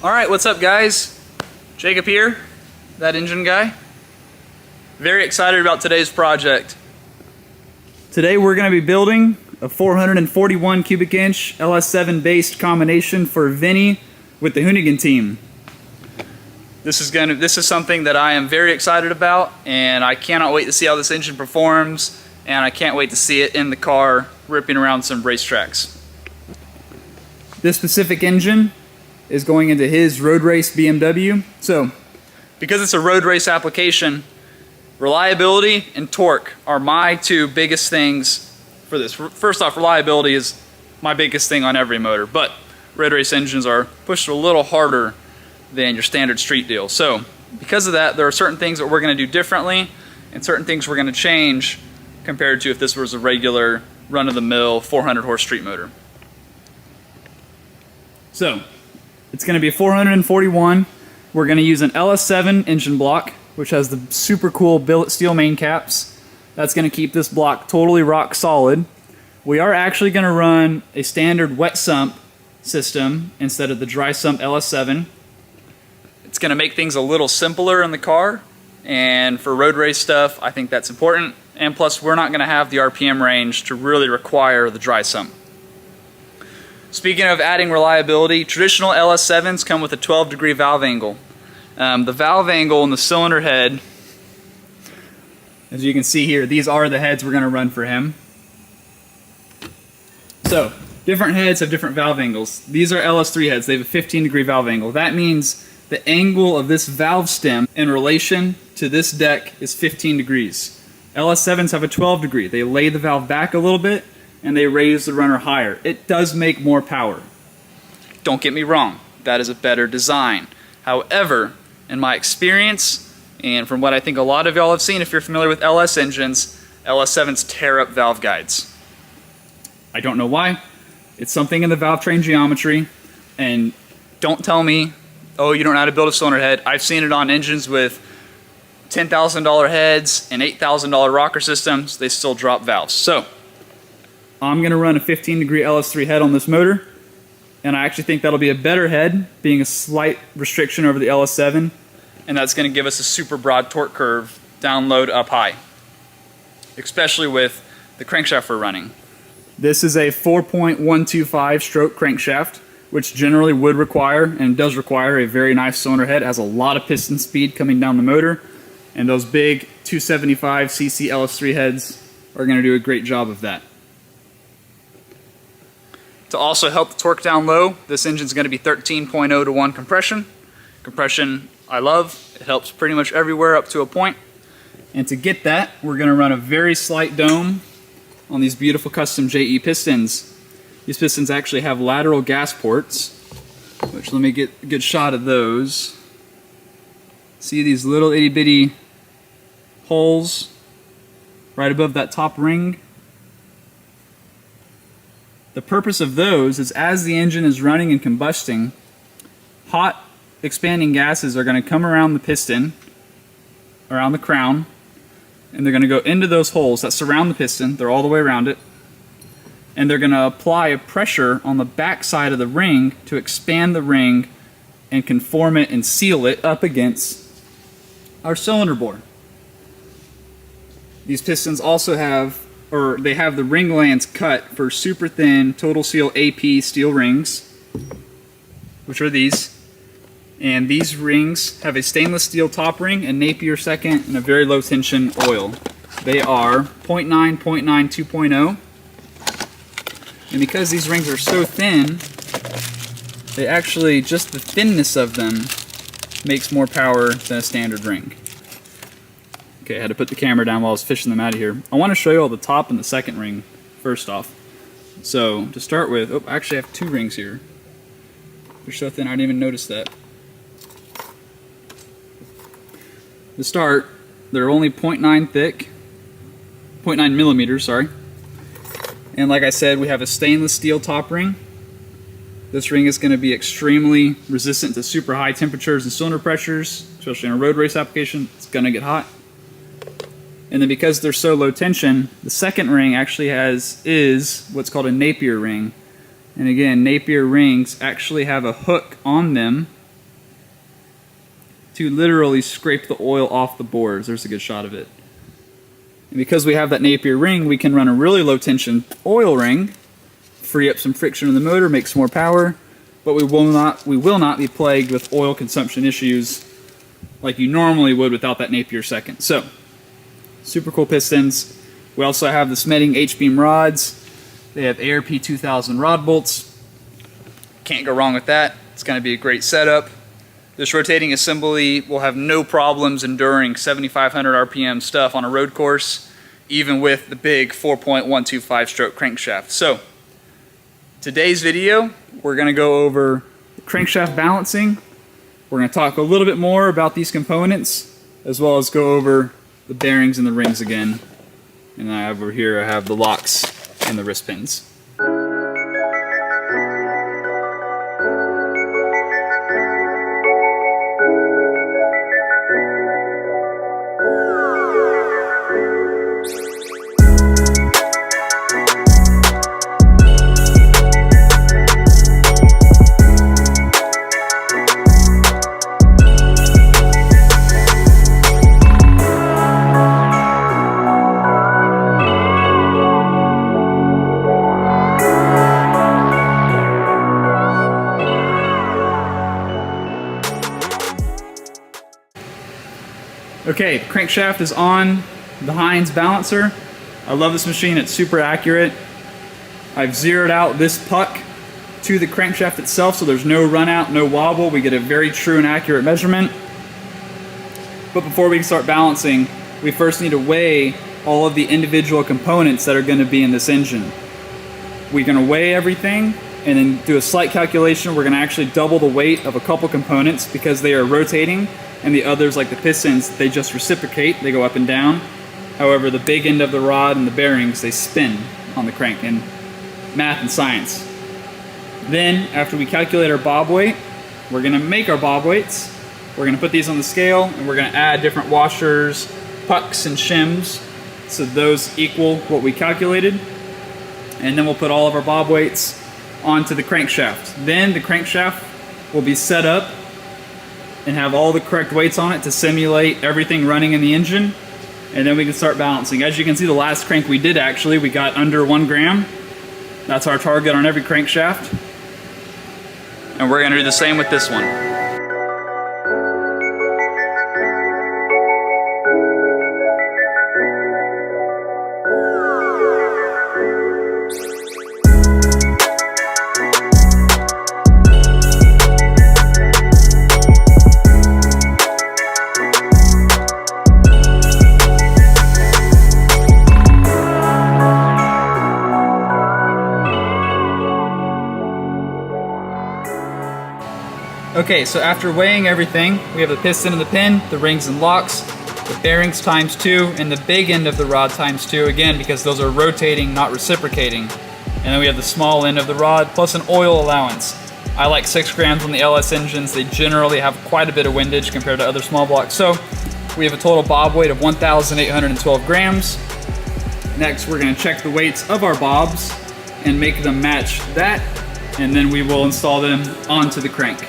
Alright, what's up guys? Jacob here, that engine guy. Very excited about today's project. Today we're going to be building a 441 cubic inch LS7 based combination for Vinny with the Hoonigan team. This is something that I am very excited about, and I cannot wait to see how this engine performs, and I can't wait to see it in the car ripping around some racetracks. This specific engine is going into his road race BMW. So, because it's a road race application, reliability and torque are my two biggest things for this. First off, reliability is my biggest thing on every motor, but road race engines are pushed a little harder than your standard street deal. So, because of that, there are certain things that we're going to do differently and certain things we're going to change compared to if this was a regular run-of-the-mill 400 horse street motor. So, it's going to be a 441. We're going to use an LS7 engine block, which has the super cool billet steel main caps. That's going to keep this block totally rock solid. We are actually going to run a standard wet sump system instead of the dry sump LS7. It's going to make things a little simpler in the car, and for road race stuff, I think that's important. And plus, we're not going to have the RPM range to really require the dry sump. Speaking of adding reliability, traditional LS7s come with a 12-degree valve angle. The valve angle in the cylinder head, as you can see here, these are the heads we're going to run for him. So, different heads have different valve angles. These are LS3 heads. They have a 15-degree valve angle. That means the angle of this valve stem in relation to this deck is 15 degrees. LS7s have a 12 degree. They lay the valve back a little bit and they raise the runner higher. It does make more power. Don't get me wrong, that is a better design. However, in my experience, and from what I think a lot of y'all have seen if you're familiar with LS engines, LS7s tear up valve guides. I don't know why. It's something in the valve train geometry, and don't tell me, oh, you don't know how to build a cylinder head. I've seen it on engines with $10,000 heads and $8,000 rocker systems. They still drop valves. So, I'm going to run a 15-degree LS3 head on this motor, and I actually think that'll be a better head, being a slight restriction over the LS7, and that's going to give us a super broad torque curve, down low to up high, especially with the crankshaft we're running. This is a 4.125 stroke crankshaft, which generally would require, and does require, a very nice cylinder head. It has a lot of piston speed coming down the motor, and those big 275cc LS3 heads are going to do a great job of that. To also help the torque down low, this engine's going to be 13.0 to 1 compression. Compression I love. It helps pretty much everywhere up to a point. And to get that, we're going to run a very slight dome on these beautiful custom JE pistons. These pistons actually have lateral gas ports, which, let me get a good shot of those. See these little itty bitty holes right above that top ring? The purpose of those is, as the engine is running and combusting, hot expanding gases are going to come around the piston, around the crown, and they're going to go into those holes that surround the piston. They're all the way around it. And they're going to apply a pressure on the back side of the ring to expand the ring and conform it and seal it up against our cylinder bore. These pistons also have, or they have the ring lands cut for super thin Total Seal AP steel rings, which are these. And these rings have a stainless steel top ring, a Napier second, and a very low tension oil. They are 0.9, 0.9, 2.0. And because these rings are so thin, they actually, just the thinness of them makes more power than a standard ring. Okay, I had to put the camera down while I was fishing them out of here. I want to show you all the top and the second ring first off. So, to start with, oh, I actually have two rings here. They're so thin I didn't even notice that. To start, they're only 0.9 thick, 0.9 millimeters, sorry. And like I said, we have a stainless steel top ring. This ring is going to be extremely resistant to super high temperatures and cylinder pressures, especially in a road race application. It's going to get hot. And then because they're so low tension, the second ring actually is what's called a Napier ring. And again, Napier rings actually have a hook on them to literally scrape the oil off the bores. There's a good shot of it. And because we have that Napier ring, we can run a really low tension oil ring, free up some friction in the motor, make some more power, but we will not be plagued with oil consumption issues like you normally would without that Napier second. So, super cool pistons. We also have the Smeding H-beam rods. They have ARP 2000 rod bolts. Can't go wrong with that. It's going to be a great setup. This rotating assembly will have no problems enduring 7,500 RPM stuff on a road course, even with the big 4.125 stroke crankshaft. So, today's video, we're going to go over crankshaft balancing. We're going to talk a little bit more about these components, as well as go over the bearings and the rings again. And over here I have the locks and the wrist pins. Okay, the crankshaft is on the Heinz balancer. I love this machine, it's super accurate. I've zeroed out this puck to the crankshaft itself, so there's no run out, no wobble. We get a very true and accurate measurement. But before we can start balancing, we first need to weigh all of the individual components that are going to be in this engine. We're going to weigh everything and then do a slight calculation. We're going to actually double the weight of a couple components because they are rotating, and the others, like the pistons, they just reciprocate, they go up and down. However, the big end of the rod and the bearings, they spin on the crank in math and science. Then, after we calculate our bob weight, we're going to make our bob weights. We're going to put these on the scale, and we're going to add different washers, pucks, and shims, so those equal what we calculated. And then we'll put all of our bob weights onto the crankshaft. Then the crankshaft will be set up and have all the correct weights on it to simulate everything running in the engine, and then we can start balancing. As you can see, the last crank we did actually, we got under 1 gram. That's our target on every crankshaft. And we're gonna do the same with this one. Okay, so after weighing everything, we have the piston and the pin, the rings and locks, the bearings ×2, and the big end of the rod ×2, again, because those are rotating, not reciprocating. And then we have the small end of the rod, plus an oil allowance. I like 6 grams on the LS engines. They generally have quite a bit of windage compared to other small blocks. So we have a total bob weight of 1,812 grams. Next, we're gonna check the weights of our bobs and make them match that, and then we will install them onto the crank.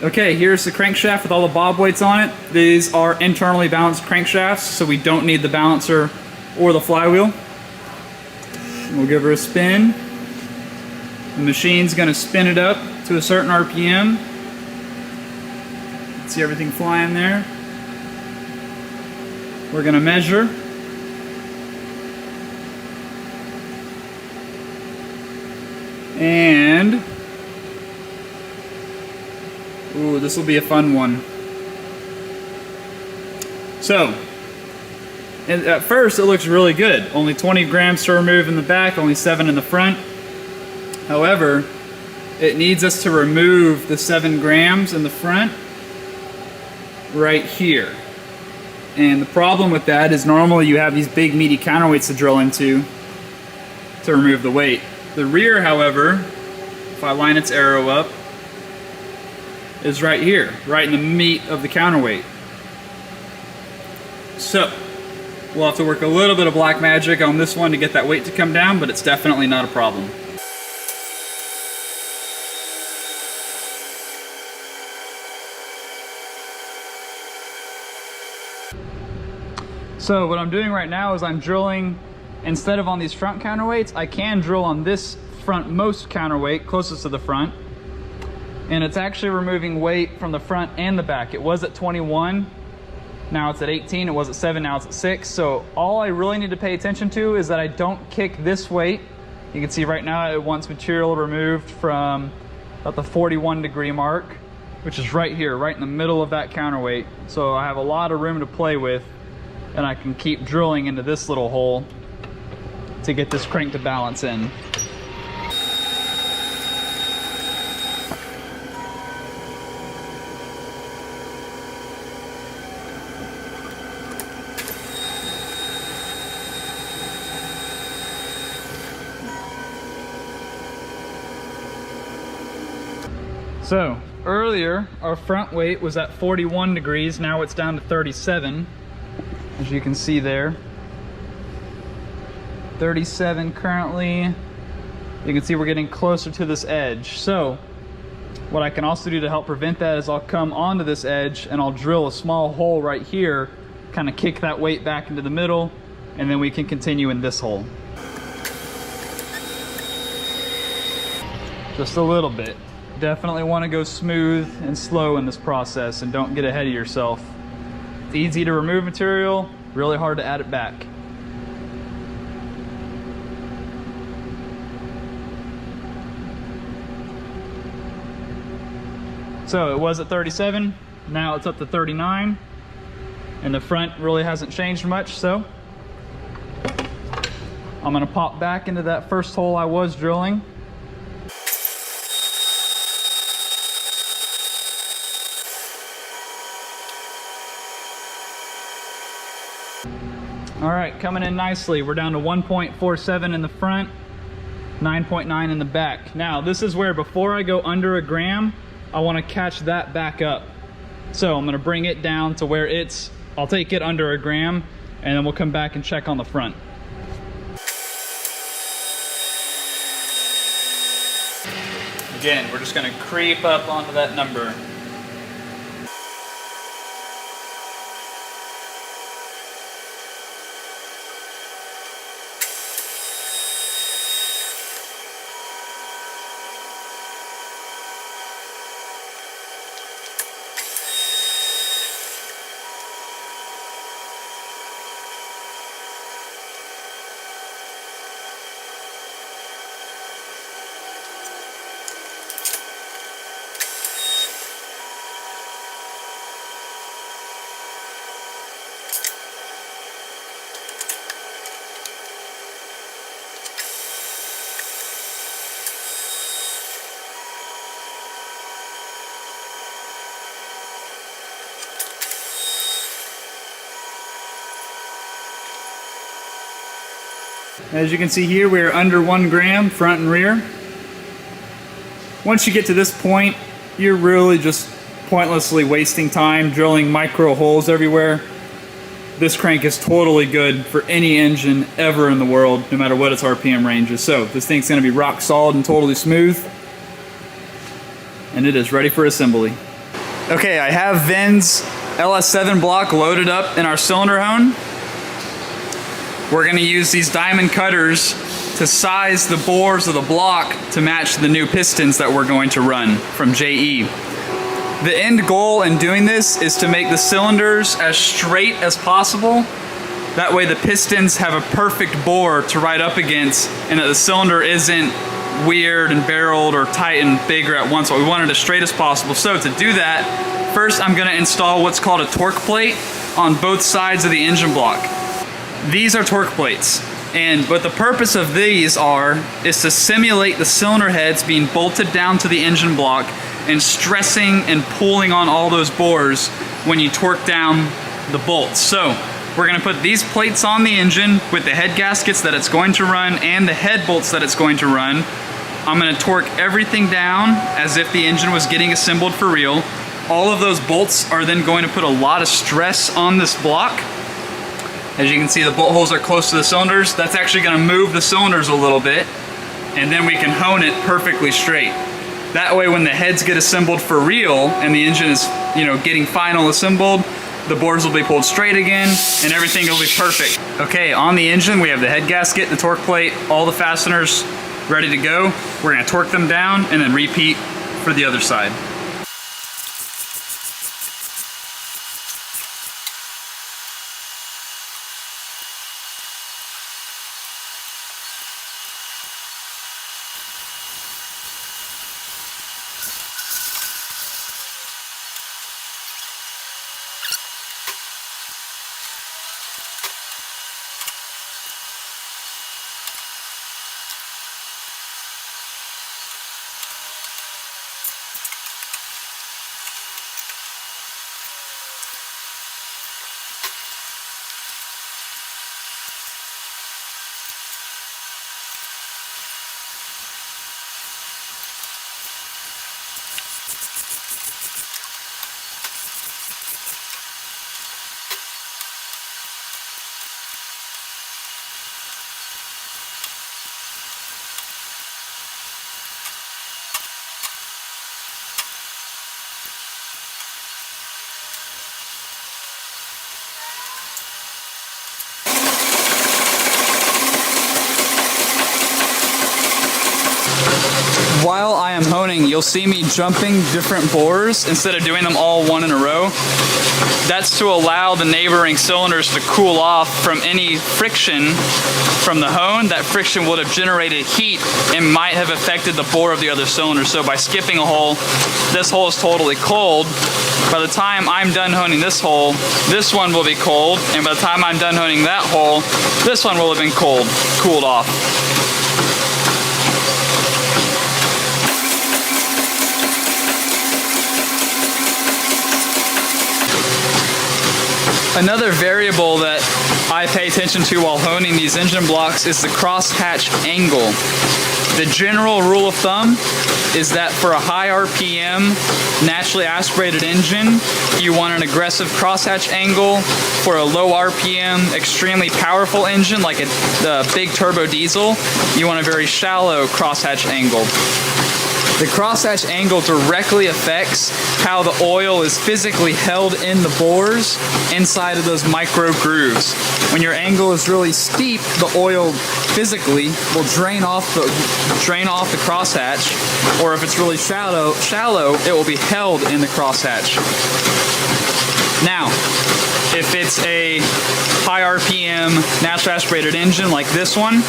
Okay, here's the crankshaft with all the bob weights on it. These are internally balanced crankshafts, so we don't need the balancer or the flywheel. We'll give her a spin. The machine's going to spin it up to a certain RPM. See everything flying there? We're going to measure. And, ooh, this will be a fun one. So, at first it looks really good. Only 20 grams to remove in the back, only 7 in the front. However, it needs us to remove the 7 grams in the front right here. And the problem with that is normally you have these big meaty counterweights to drill into to remove the weight. The rear, however, if I line its arrow up, is right here, right in the meat of the counterweight. So, we'll have to work a little bit of black magic on this one to get that weight to come down, but it's definitely not a problem. So what I'm doing right now is I'm drilling, instead of on these front counterweights, I can drill on this frontmost counterweight closest to the front. And it's actually removing weight from the front and the back. It was at 21, now it's at 18, it was at 7, now it's at 6. So all I really need to pay attention to is that I don't kick this weight. You can see right now it wants material removed from about the 41 degree mark, which is right here, right in the middle of that counterweight. So I have a lot of room to play with, and I can keep drilling into this little hole to get this crank to balance in. So earlier our front weight was at 41 degrees, now it's down to 37. As you can see there, 37 currently. You can see we're getting closer to this edge. So what I can also do to help prevent that is I'll come onto this edge and I'll drill a small hole right here, kind of kick that weight back into the middle, and then we can continue in this hole. Just a little bit. Definitely want to go smooth and slow in this process and don't get ahead of yourself. It's easy to remove material, really hard to add it back. So it was at 37, now it's up to 39, and the front really hasn't changed much, so I'm going to pop back into that first hole I was drilling. All right, coming in nicely. We're down to 1.47 in the front, 9.9 in the back. Now, this is where before I go under a gram, I want to catch that back up. So I'm going to bring it down to where I'll take it under a gram, and then we'll come back and check on the front. Again, we're just going to creep up onto that number. As you can see here, we're under 1 gram front and rear. Once you get to this point, you're really just pointlessly wasting time drilling micro holes everywhere. This crank is totally good for any engine ever in the world, no matter what its RPM range is. So this thing's going to be rock solid and totally smooth, and it is ready for assembly. Okay, I have Ven's LS7 block loaded up in our cylinder hone. We're going to use these diamond cutters to size the bores of the block to match the new pistons that we're going to run from JE. The end goal in doing this is to make the cylinders as straight as possible. That way the pistons have a perfect bore to ride up against, and that the cylinder isn't weird and barreled or tight and bigger at once. But we want it as straight as possible. So to do that, first I'm going to install what's called a torque plate on both sides of the engine block. These are torque plates, and what the purpose of these is to simulate the cylinder heads being bolted down to the engine block and stressing and pulling on all those bores when you torque down the bolts. So we're going to put these plates on the engine with the head gaskets that it's going to run and the head bolts that it's going to run. I'm going to torque everything down as if the engine was getting assembled for real. All of those bolts are then going to put a lot of stress on this block. As you can see, the bolt holes are close to the cylinders. That's actually going to move the cylinders a little bit, and then we can hone it perfectly straight. That way when the heads get assembled for real and the engine is, getting final assembled, the bores will be pulled straight again and everything will be perfect. Okay, on the engine we have the head gasket, the torque plate, all the fasteners ready to go. We're going to torque them down and then repeat for the other side. While I am honing, you'll see me jumping different bores instead of doing them all one in a row. That's to allow the neighboring cylinders to cool off from any friction from the hone. That friction would have generated heat and might have affected the bore of the other cylinder. So by skipping a hole, this hole is totally cold. By the time I'm done honing this hole, this one will be cold, and by the time I'm done honing that hole, this one will have been cooled off. Another variable that I pay attention to while honing these engine blocks is the crosshatch angle. The general rule of thumb is that for a high RPM, naturally aspirated engine, you want an aggressive crosshatch angle. For a low RPM, extremely powerful engine like a big turbo diesel, you want a very shallow crosshatch angle. The crosshatch angle directly affects how the oil is physically held in the bores inside of those micro grooves. When your angle is really steep, the oil physically will drain off the crosshatch, or if it's really shallow, it will be held in the crosshatch. Now, if it's a high RPM naturally aspirated engine like this one,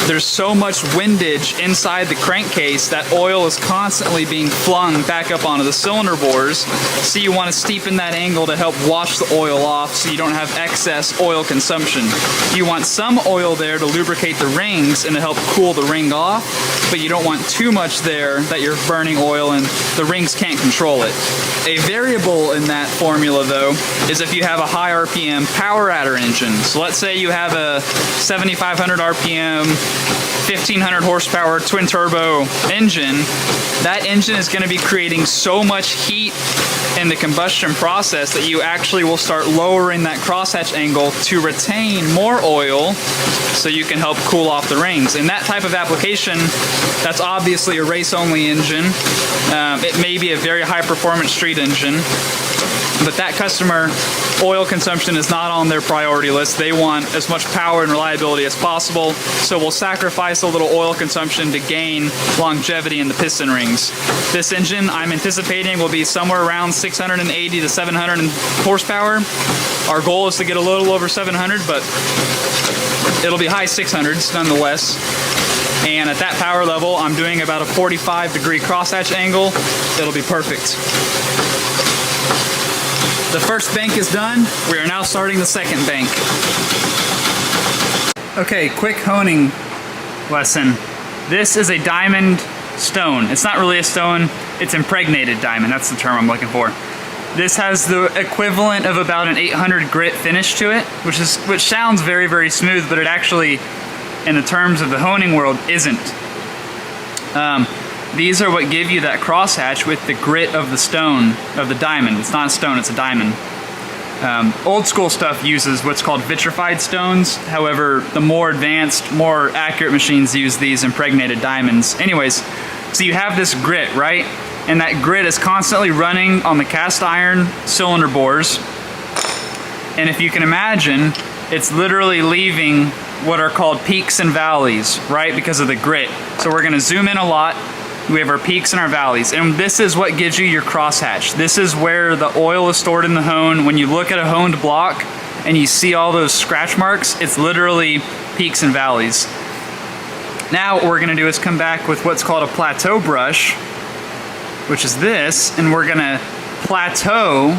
there's so much windage inside the crankcase that oil is constantly being flung back up onto the cylinder bores. So you want to steepen that angle to help wash the oil off so you don't have excess oil consumption. You want some oil there to lubricate the rings and to help cool the ring off, but you don't want too much there that you're burning oil and the rings can't control it. A variable in that formula though is if you have a high RPM power adder engine. So let's say you have a 7,500 RPM 1,500 horsepower twin turbo engine. That engine is going to be creating so much heat in the combustion process that you actually will start lowering that crosshatch angle to retain more oil so you can help cool off the rings. In that type of application, that's obviously a race only engine. It may be a very high performance street engine, But that customer, oil consumption is not on their priority list. They want as much power and reliability as possible, so we'll sacrifice a little oil consumption to gain longevity in the piston rings. This engine, I'm anticipating, will be somewhere around 680 to 700 horsepower. Our goal is to get a little over 700, but it'll be high 600s nonetheless. And at that power level, I'm doing about a 45-degree crosshatch angle. It'll be perfect. The first bank is done. We are now starting the second bank. Okay, quick honing lesson. This is a diamond stone. It's not really a stone, it's impregnated diamond. That's the term I'm looking for. This has the equivalent of about an 800 grit finish to it, which sounds very, very smooth, but it actually, in the terms of the honing world, isn't. These are what give you that crosshatch with the grit of the stone, of the diamond. It's not a stone, it's a diamond. Old school stuff uses what's called vitrified stones. However, the more advanced, more accurate machines use these impregnated diamonds. Anyways, so you have this grit, right? And that grit is constantly running on the cast iron cylinder bores. And if you can imagine, it's literally leaving what are called peaks and valleys, right? Because of the grit. So we're gonna zoom in a lot. We have our peaks and our valleys, and this is what gives you your crosshatch. This is where the oil is stored in the hone. When you look at a honed block and you see all those scratch marks, it's literally peaks and valleys. Now what we're gonna do is come back with what's called a plateau brush, which is this, and we're gonna plateau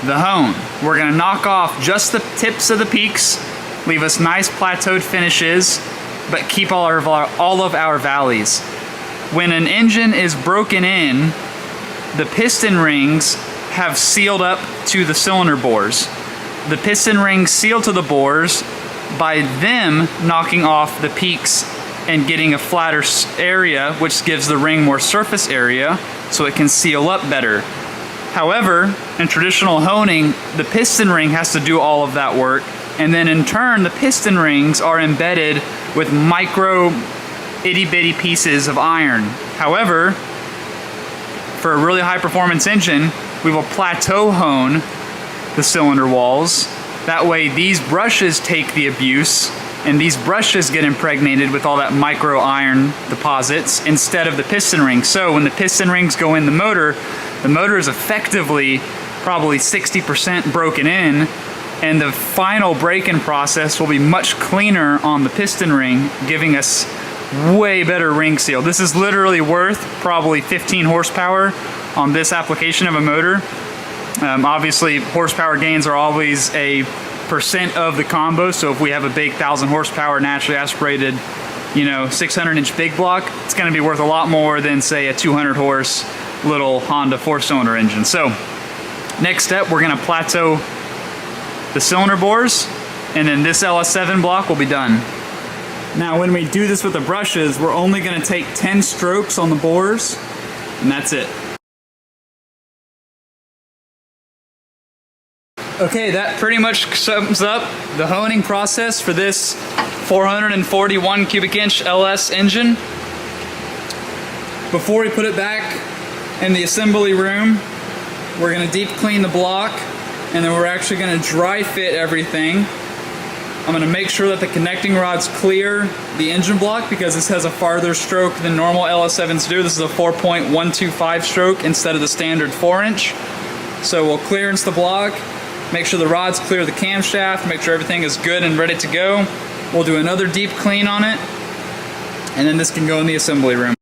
the hone. We're gonna knock off just the tips of the peaks, leave us nice plateaued finishes, but keep all of our valleys. When an engine is broken in, the piston rings have sealed up to the cylinder bores. The piston rings seal to the bores by them knocking off the peaks and getting a flatter area, which gives the ring more surface area so it can seal up better. However, in traditional honing, the piston ring has to do all of that work, and then in turn, the piston rings are embedded with micro itty-bitty pieces of iron. However, for a really high performance engine, we will plateau hone the cylinder walls. That way these brushes take the abuse and these brushes get impregnated with all that micro iron deposits instead of the piston rings. So when the piston rings go in the motor is effectively probably 60% broken in, and the final break-in process will be much cleaner on the piston ring, giving us way better ring seal. This is literally worth probably 15 horsepower on this application of a motor. Obviously, horsepower gains are always a percent of the combo, so if we have a big 1,000 horsepower naturally aspirated, 600-inch big block, it's going to be worth a lot more than, say, a 200 horse little Honda 4-cylinder engine. So, next step, we're going to plateau the cylinder bores, and then this LS7 block will be done. Now when we do this with the brushes, we're only going to take 10 strokes on the bores, and that's it. Okay, that pretty much sums up the honing process for this 441 cubic inch LS engine. Before we put it back in the assembly room, we're going to deep clean the block, and then we're actually going to dry fit everything. I'm going to make sure that the connecting rods clear the engine block because this has a farther stroke than normal LS7s do. This is a 4.125 stroke instead of the standard 4-inch. So we'll clearance the block, make sure the rods clear the camshaft, make sure everything is good and ready to go. We'll do another deep clean on it, and then this can go in the assembly room.